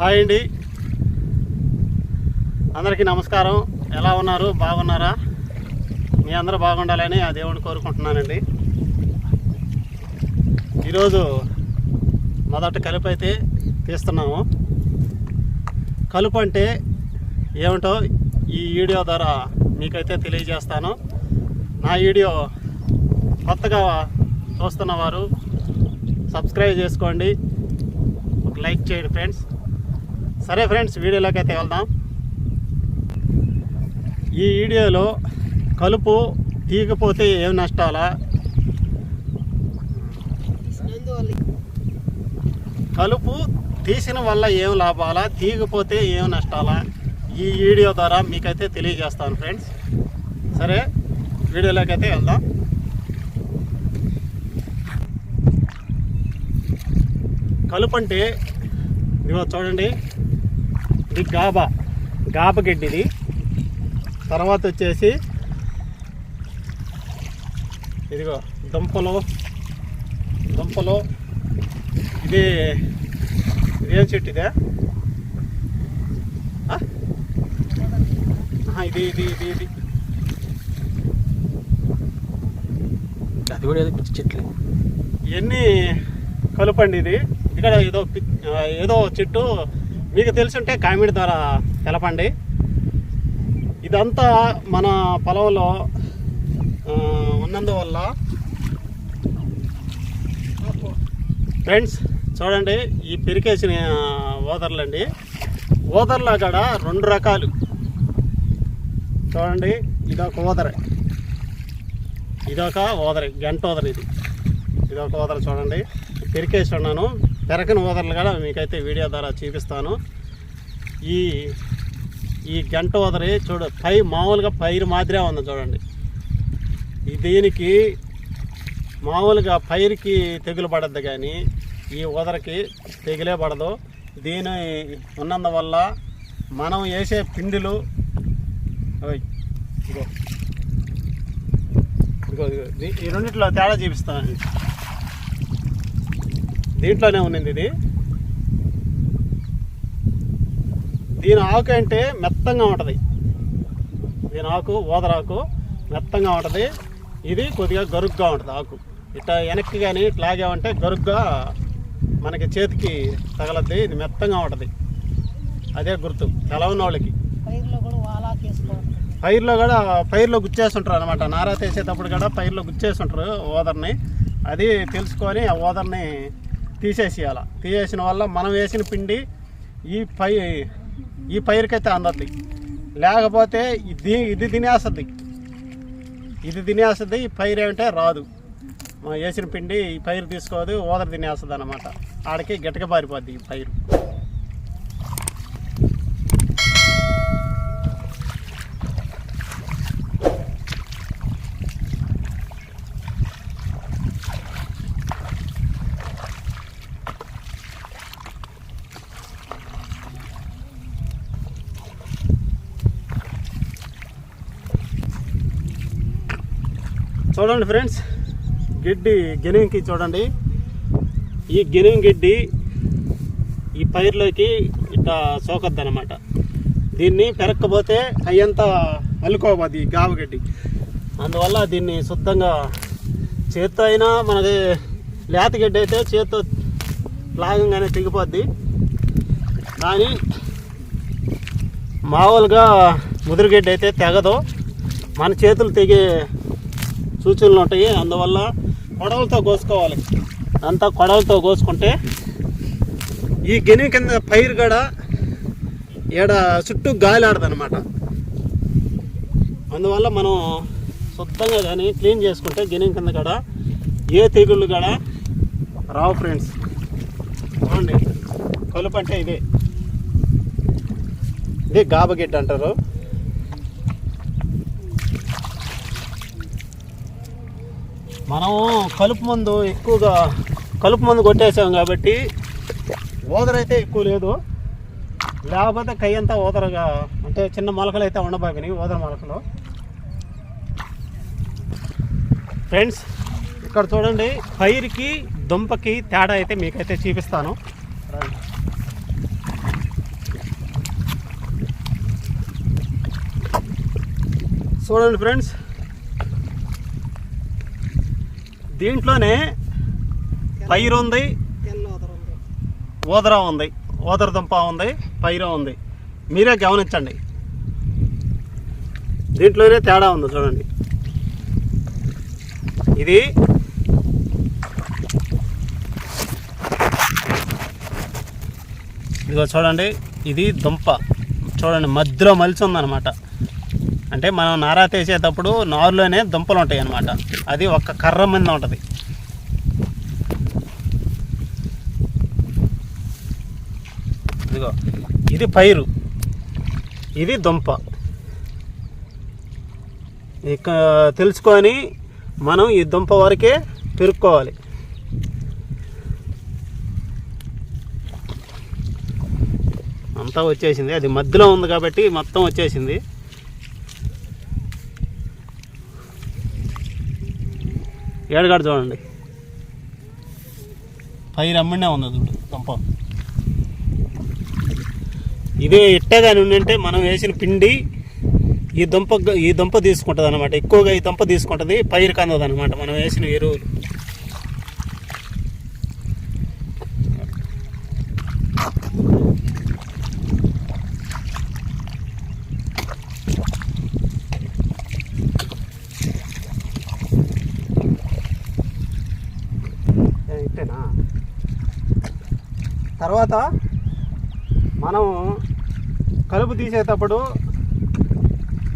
Hi అండి, అందరికీ నమస్కారం. ఎలా ఉన్నారు? బాగున్నారా? మీ అందరూ బాగుండాలని ఆ దేవుడిని కోరుకుంటున్నానండి. ఈరోజు మొదటి కలుపు అయితే తీస్తున్నాము. కలుపు అంటే ఏమిటో ఈ వీడియో ద్వారా మీకైతే తెలియజేస్తాను. నా వీడియో కొత్తగా చూస్తున్న వారు సబ్స్క్రైబ్ చేసుకోండి, ఒక లైక్ చేయండి ఫ్రెండ్స్. సరే ఫ్రెండ్స్, వీడియోలోకి అయితే వెళ్దాం. ఈ వీడియోలో కలుపు తీయకపోతే ఏం నష్టాలా, కలుపు తీసిన వల్ల ఏం లాభాలా, తీయకపోతే ఏం నష్టాలా, ఈ వీడియో ద్వారా మీకైతే తెలియజేస్తాను ఫ్రెండ్స్. సరే, వీడియోలోకి అయితే వెళ్దాం. కలుపు అంటే ఇదిగో చూడండి, ఇది గాబ గడ్డిది. తర్వాత వచ్చేసి ఇదిగో దుంపలు. ఇది ఏం చెట్టు ఇదే? ఇది ఇది ఇది ఇది అది కూడా ఏదో పిచ్చి చెట్లు. ఇవన్నీ కలుపండి. ఇది ఇక్కడ ఏదో చెట్టు మీకు తెలుసుంటే కామెంట్ ద్వారా తెలపండి. ఇదంతా మన పొలంలో ఉన్నందువల్ల ఫ్రెండ్స్ చూడండి, ఈ పెరికేసిన ఓదర్లండి. ఓదర్లో కూడా రెండు రకాలు చూడండి. ఇదొక ఓదర, గంట ఓదర. ఇదొక ఓదర చూడండి, పెరికేసి ఉన్నాను. పెరకని ఓదర్లు కూడా మీకైతే వీడియో ద్వారా చూపిస్తాను. ఈ గంట ఓదరి మామూలుగా పైరు మాదిరే ఉంది చూడండి. దీనికి మామూలుగా పైరుకి తెగులు పడద్దు, కానీ ఈ ఓదరకి తెగులే పడదు. దీని ఉన్నందువల్ల మనం వేసే పిండిలు ఇగో ఈ రెండిట్లో తేడా చూపిస్తాను. దీంట్లోనే ఉన్నది ఇది. దీని ఆకు అంటే మెత్తంగా ఉంటుంది. దీని ఆకు ఓదరాకు మెత్తంగా ఉంటుంది. ఇది కొద్దిగా గరుగ్గా ఉంటుంది ఆకు. ఇట్లా వెనక్కి కానీ ఇట్లాగేమంటే గరుగ్గా మనకి చేతికి తగలద్ది. ఇది మెత్తంగా ఉంటుంది. అదే గుర్తు తెలవని వాళ్ళకి. పైర్లో గుచ్చేస్తుంటారు అనమాట. నారా తీసేటప్పుడు కూడా పైర్లో గుచ్చేస్తుంటారు ఓదర్ని. అది తెలుసుకొని ఆ ఓదర్ని తీసేసేయాలి. తీసేసిన వల్ల మనం వేసిన పిండి ఈ పైరుకైతే అందద్ది. లేకపోతే ఇది తినేస్తుంది. ఈ పైరు ఏమంటే రాదు. మనం వేసిన పిండి ఈ పైరు తీసుకోదు, ఓదర తినేస్తుంది అన్నమాట. ఆడికి గట్టిగా పారిపోద్ది ఈ పైరు. చూడండి ఫ్రెండ్స్, గెనుంకి చూడండి. ఈ గెనుం గడ్డి ఈ పైర్లోకి ఇట్లా సోకద్దు అనమాట. దీన్ని పెరక్కపోతే అయ్యంతా అల్లుకోబోద్ది ఈ గావగడ్డి. అందువల్ల దీన్ని శుద్ధంగా చేత్తో అయినా, మనది లేతగడ్డి అయితే చేత్తో లాగంగానే తెగిపోద్ది. కానీ మామూలుగా ముదురుగడ్డి అయితే తెగదు. మన చేతులు తెగే సూచనలు ఉంటాయి. అందువల్ల కొడవలతో కోసుకోవాలి. అంతా కొడవలతో కోసుకుంటే ఈ గెని కింద పైరు కూడా చుట్టూ గాలి ఆడదనమాట. అందువల్ల మనం శుద్ధంగా కానీ క్లీన్ చేసుకుంటే గెని కింద కూడా ఏ తెగుళ్ళు కూడా రావు ఫ్రెండ్స్. చూడండి, కలుపు అంటే ఇదే గాబగడ్డి అంటారు. మనం కలుపు మందు కొట్టేసాం కాబట్టి ఓదర అయితే ఎక్కువ లేదు. లేకపోతే కయ్యంతా ఓదరగా అంటే చిన్న మొలకలు అయితే ఉండబోయినాయి, ఓదర మొలకలు. ఫ్రెండ్స్, ఇక్కడ చూడండి, పైరుకి దుంపకి తేడా అయితే మీకైతే చూపిస్తాను. చూడండి ఫ్రెండ్స్, దీంట్లోనే పైరు ఉంది, ఊదర ఉంది, ఊదర దుంప ఉంది, పైరు ఉంది. మీరే గమనించండి, దీంట్లోనే తేడా ఉంది. చూడండి, ఇది ఇదిగో చూడండి, ఇది దుంప చూడండి మధ్యలో మలిచి ఉందన్నమాట. అంటే మనం నారా తీసేటప్పుడు నారులోనే దుంపలు ఉంటాయి అన్నమాట. అది ఒక్క కర్ర మీద ఉంటుంది. ఇదిగో ఇది పైరు, ఇది దుంప. ఇక తెలుసుకొని మనం ఈ దుంప వరకే పెరుక్కోవాలి. అంతా వచ్చేసింది, అది మధ్యలో ఉంది కాబట్టి మొత్తం వచ్చేసింది. ఏడుగాడు చూడండి, పైరు అమ్మినే ఉంది చూడు దుంప. ఇదే ఇట్టగానే ఉండింటే మనం వేసిన పిండి ఈ దుంప తీసుకుంటుంది అనమాట. ఎక్కువగా ఈ దుంప తీసుకుంటుంది, పైరు కందదు అనమాట మనం వేసిన ఎరువులు. ఇట్టేనా? తర్వాత మనం కలుపు తీసేటప్పుడు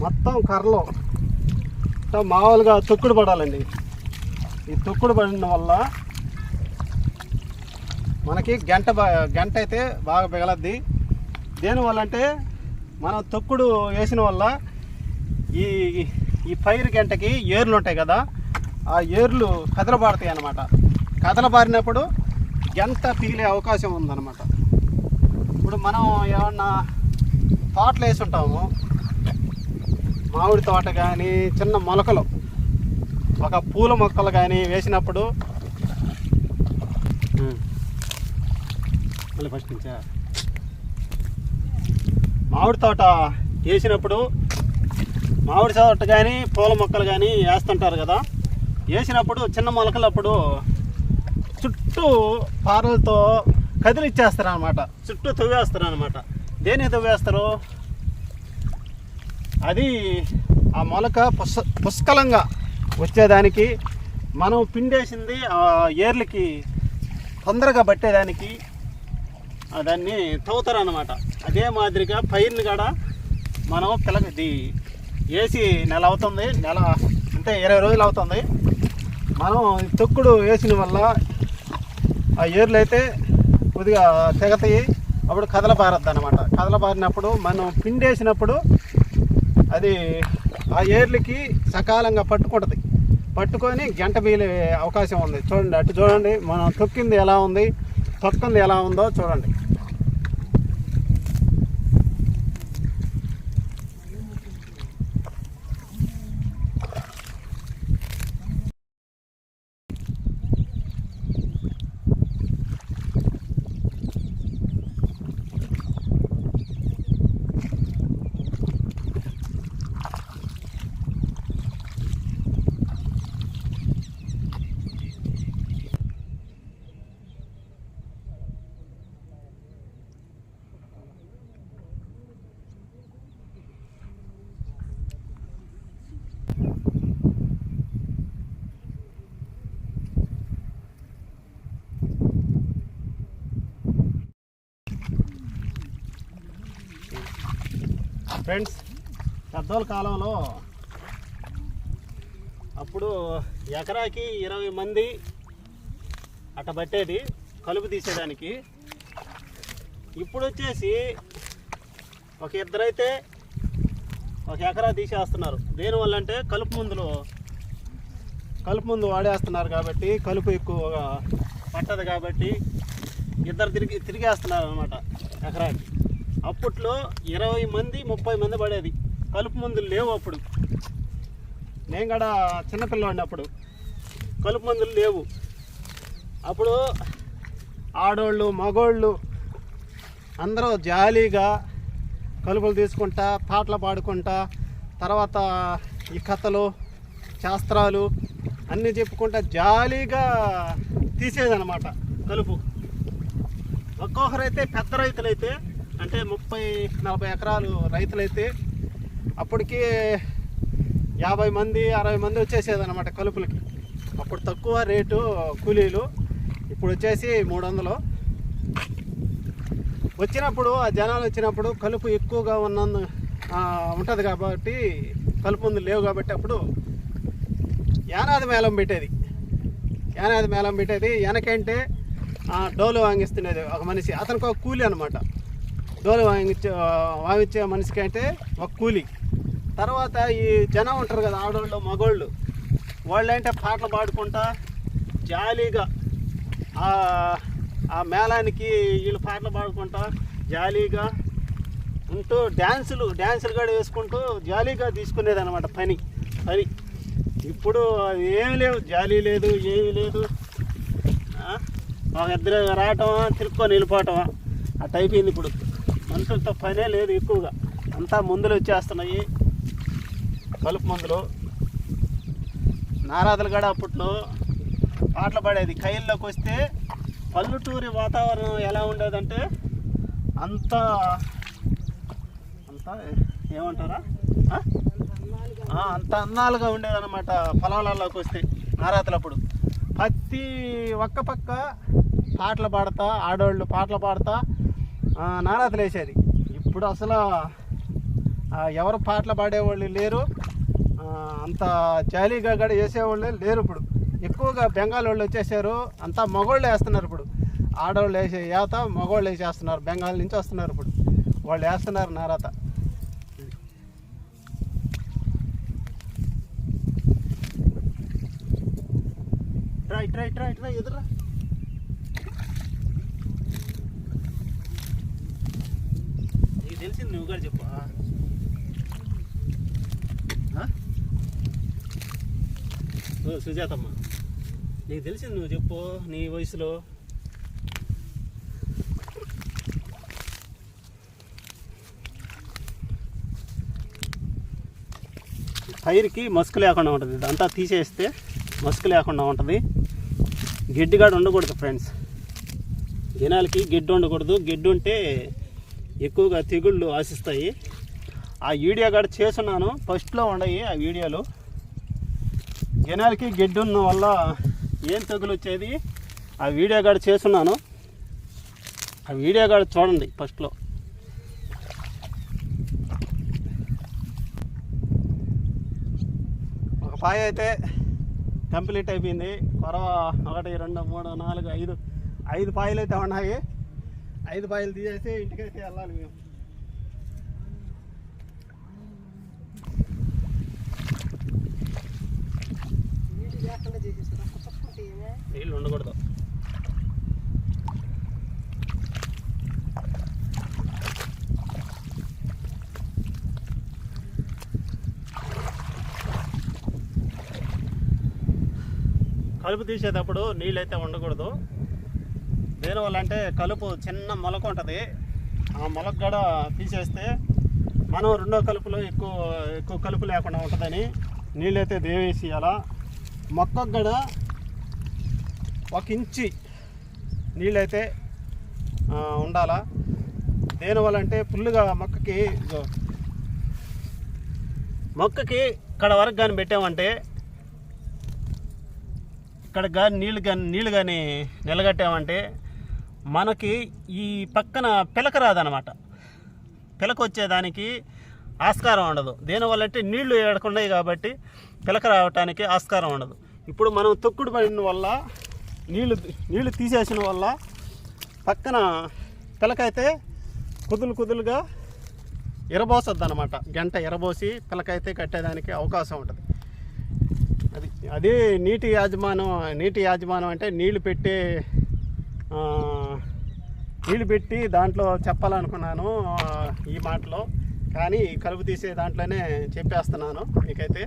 మొత్తం కర్రలో మామూలుగా తొక్కుడు పడాలండి. ఈ తొక్కుడు పడిన వల్ల మనకి గంట అయితే బాగా పిగలద్ది. దేనివల్ల అంటే మనం తొక్కుడు వేసిన వల్ల ఈ పైరు గంటకి ఏర్లు ఉంటాయి కదా, ఆ ఏర్లు కదలబారుతాయి అన్నమాట. కదలబారినప్పుడు గంట పిగిలే అవకాశం ఉందన్నమాట. ఇప్పుడు మనం ఏమన్నా తోటలు వేసి ఉంటాము, మామిడి తోట కానీ చిన్న మొలకలు, ఒక పూల మొక్కలు కానీ వేసినప్పుడు మళ్ళీ ఫస్ట్ నుంచా మామిడి తోట వేసినప్పుడు మామిడి తోట కానీ పూల మొక్కలు కానీ వేస్తుంటారు కదా, వేసినప్పుడు చిన్న మొలకలు అప్పుడు చుట్టూ పారలతో కదిలిచ్చేస్తారు అనమాట, చుట్టూ తవ్వేస్తారు అనమాట. దేనికి తవ్వేస్తారు? అది ఆ మొలక పుష్కలంగా వచ్చేదానికి, మనం పిండేసింది ఆ ఏర్లకి తొందరగా పట్టేదానికి దాన్ని తవ్వుతారు అన్నమాట. అదే మాదిరిగా పైరుని కూడా మనం పిల్లది వేసి నెల అవుతుంది, నెల అంటే 20 రోజులు అవుతుంది. మనం తొక్కుడు వేసిన వల్ల ఆ ఏర్లు అయితే కొద్దిగా తెగతాయి, అప్పుడు కదలబారద్దు అనమాట. కదలబారినప్పుడు మనం పిండేసినప్పుడు అది ఆ ఏర్లకి సకాలంగా పట్టుకుంటుంది, పట్టుకొని గంట బీలే అవకాశం ఉంది. చూడండి, అటు చూడండి, మనం తొక్కింది ఎలా ఉంది, తొక్కింది ఎలా ఉందో చూడండి. ఫ్రెండ్స్, పెద్దోళ్ళ కాలంలో అప్పుడు ఎకరాకి 20 మంది అట్ట పట్టేది కలుపు తీసేదానికి. ఇప్పుడు వచ్చేసి ఒక ఇద్దరైతే ఒక ఎకరా తీసేస్తున్నారు. దేనివల్ల అంటే కలుపు మందు వాడేస్తున్నారు కాబట్టి, కలుపు ఎక్కువగా పట్టదు కాబట్టి ఇద్దరు తిరిగేస్తున్నారు అనమాట ఎకరాకి. అప్పట్లో 20 మంది 30 మంది పడేది, కలుపు మందులు లేవు అప్పుడు. నేను కూడా చిన్నపిల్లవాడిని, అప్పుడు కలుపు మందులు లేవు. అప్పుడు ఆడోళ్ళు మగోళ్ళు అందరూ జాలీగా కలుపులు తీసుకుంటా, పాటలు పాడుకుంటా, తర్వాత ఈ కథలు శాస్త్రాలు అన్నీ చెప్పుకుంటా జాలీగా తీసేదన్నమాట కలుపు. ఒక్కొక్కరైతే పెద్ద రైతులైతే అంటే 30-40 ఎకరాలు రైతులైతే అప్పటికి 50 మంది 60 మంది వచ్చేసేదన్నమాట కలుపులకి. అప్పుడు తక్కువ రేటు కూలీలు, ఇప్పుడు వచ్చేసి 300. వచ్చినప్పుడు ఆ జనాలు వచ్చినప్పుడు కలుపు ఎక్కువగా ఉంటుంది కాబట్టి, కలుపు మందులు లేవు కాబట్టి అప్పుడు యానాది మేళం పెట్టేది. వెనకంటే డోలు వాంగిస్తున్నది ఒక మనిషి, అతనికి ఒక కూలి అనమాట. డోలు వాయించే మనిషికి అంటే ఒక కూలి. తర్వాత ఈ జనం ఉంటారు కదా, ఆడవాళ్ళు మగోళ్ళు, వాళ్ళంటే పాటలు పాడుకుంటా జాలీగా ఆ మేళానికి వీళ్ళు పాటలు పాడుకుంటా జాలీగా ఉంటూ డ్యాన్సులు కూడా వేసుకుంటూ జాలీగా తీసుకునేది అనమాట పని. ఇప్పుడు ఏమి లేవు, జాలీ లేదు, ఏమీ లేదు. ఒక ఇద్దరు రావటం, తిరుక్కొని వెళ్ళిపోవటం అట్ట అయిపోయింది. ఇప్పుడు మనుషులతో పనే లేదు ఎక్కువగా, అంతా మందులు వచ్చేస్తున్నాయి, కలుపు మందులు. నారాదులు కూడా అప్పట్లో పాటలు పాడేది. కైల్లోకి వస్తే పల్లెటూరి వాతావరణం ఎలా ఉండేదంటే అంతా ఏమంటారా, అంత అందాలుగా ఉండేదన్నమాట. పొలాలలోకి వస్తే నారాదులప్పుడు ప్రతి ఒక్క పక్క పాటలు పాడతా, ఆడవాళ్ళు పాటలు పాడతా నారాదులు వేసేది. ఇప్పుడు అసలు ఎవరు పాటలు పాడేవాళ్ళు లేరు, అంత జాలీగా కూడా వేసేవాళ్ళు లేరు. ఇప్పుడు ఎక్కువగా బెంగాల్ వాళ్ళు వచ్చేసారు, అంతా మగవాళ్ళు వేస్తున్నారు. ఇప్పుడు ఆడవాళ్ళు వేసే యాత మగవాళ్ళు వేసేస్తున్నారు, బెంగాల్ నుంచి వస్తున్నారు. ఇప్పుడు వాళ్ళు వేస్తున్నారు నారాత. ట్రై ఎదురా. నీకు తెలిసింది నువ్వు కూడా చెప్పు. సుజాతమ్మ, నీకు తెలిసింది నువ్వు చెప్పు. నీ వయసులో పైరుకి మస్కు లేకుండా ఉంటుంది, ఇదంతా తీసేస్తే మస్కు లేకుండా ఉంటుంది. గడ్డిగాడు ఉండకూడదు ఫ్రెండ్స్, జనాలకి గడ్డి ఉండకూడదు. గడ్డి ఉంటే ఎక్కువగా తెగుళ్ళు ఆశిస్తాయి. ఆ వీడియో కూడా చేస్తున్నాను, ఫస్ట్లో ఉన్నాయి ఆ వీడియోలు. జనాలకి గడ్డి ఉన్న వల్ల ఏం తెగులు వచ్చేది ఆ వీడియో కూడా చేస్తున్నాను, ఆ వీడియో కూడా చూడండి ఫస్ట్లో. ఒక పాయ అయితే కంప్లీట్ అయిపోయింది. కొరవ 1 2 3 4 5 పాయలు అయితే ఉన్నాయి. 5 పాయలు తీసేసి ఇంటికైతే వెళ్ళాలి మేము. నీళ్ళు ఉండకూడదు. కలుపు తీసేటప్పుడు నీళ్ళు అయితే ఉండకూడదు. దేనివల్ల అంటే కలుపు చిన్న మొలక ఉంటుంది, ఆ మొలక కూడా తీసేస్తే మనం రెండో కలుపులో ఎక్కువ కలుపు లేకుండా ఉంటుందని నీళ్ళైతే దేవేసి అలా మొక్కకు కూడా 1 ఇంచి నీళ్ళైతే ఉండాలా. దేనివల్ల అంటే ఫుల్గా మొక్కకి ఇక్కడ వరకు కానీ పెట్టామంటే, ఇక్కడ కానీ నీళ్ళు కానీ నిలగట్టామంటే మనకి ఈ పక్కన పిలక రాదనమాట. పిలక వచ్చేదానికి ఆస్కారం ఉండదు. దేనివల్ల అంటే నీళ్లు ఏడకున్నాయి కాబట్టి పిలక రావటానికి ఆస్కారం ఉండదు. ఇప్పుడు మనం తొక్కుడు పడిన వల్ల నీళ్లు తీసేసిన వల్ల పక్కన పిలకైతే కుదులుగా ఎరబోసద్దు అనమాట. గంట ఎరబోసి పిలకైతే కట్టేదానికి అవకాశం ఉంటుంది. అదే నీటి యాజమానం అంటే నీళ్లు పెట్టి దాంట్లో చెప్పాలనుకున్నాను ఈ మాటలో, కానీ కలుపు తీసే దాంట్లోనే చెప్పేస్తున్నాను మీకైతే.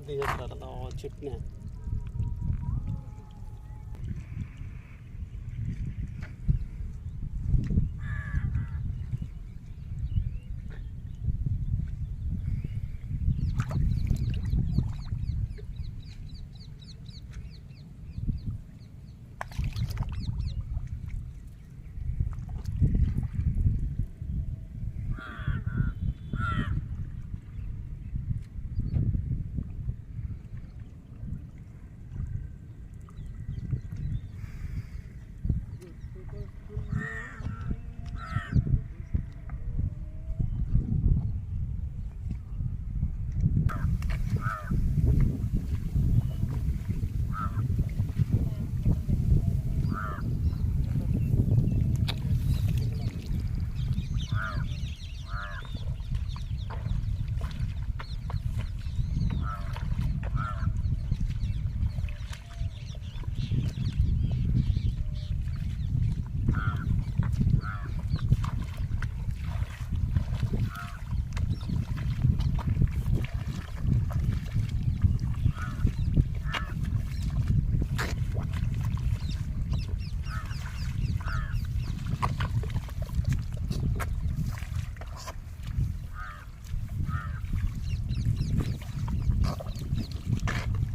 పాత తీసేస్తారు చెట్టునే.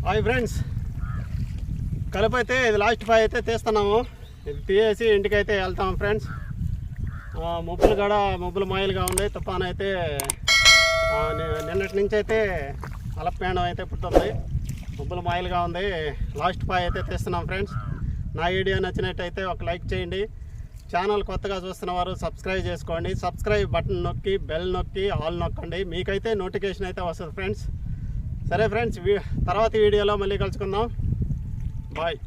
హాయ్ ఫ్రెండ్స్, కలుపు అయితే ఇది లాస్ట్ పాయ అయితే తీస్తున్నాము. ఇది తీసేసి ఇంటికైతే వెళ్తాము ఫ్రెండ్స్. ముబ్బులు మాయలుగా ఉంది. తుఫాన్ అయితే నిన్నటి నుంచి అయితే అలపేండం అయితే పుట్టింది. ముబ్బులు మాయలుగా ఉంది. లాస్ట్ పాయ అయితే తీస్తున్నాం ఫ్రెండ్స్. నా వీడియో నచ్చినట్టయితే ఒక లైక్ చేయండి. ఛానల్ కొత్తగా చూస్తున్నవారు సబ్స్క్రైబ్ చేసుకోండి. సబ్స్క్రైబ్ బటన్ నొక్కి బెల్ నొక్కి ఆల్ నొక్కండి. మీకైతే నోటిఫికేషన్ అయితే వస్తుంది ఫ్రెండ్స్. సరే ఫ్రెండ్స్, తర్వాత వీడియోలో మళ్ళీ కలుసుకుందాం. బాయ్.